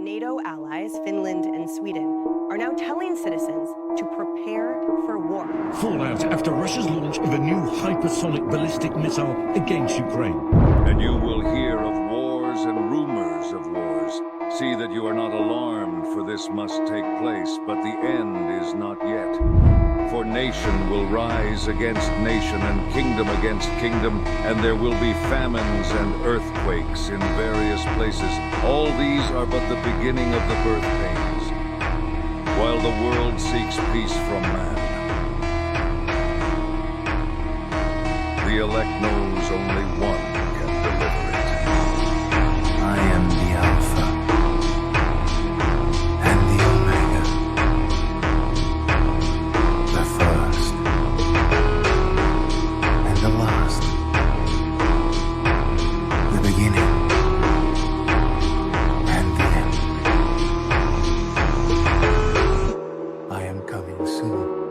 NATO allies, Finland and Sweden, are now telling citizens to prepare for war. Fallout after Russia's launch of a new hypersonic ballistic missile against Ukraine. And you will hear of wars and rumors of wars. See that you are not alarmed, for this must take place, but the end is not yet. For nation will rise against nation and kingdom against kingdom, and there will be famines and earthquakes in various places. All these are but the beginning of the birth pains, while the world seeks peace from man. The elect knows only one can deliver it. I am the Alpha and the Omega, the first and the last, the beginning and the end. I am coming soon.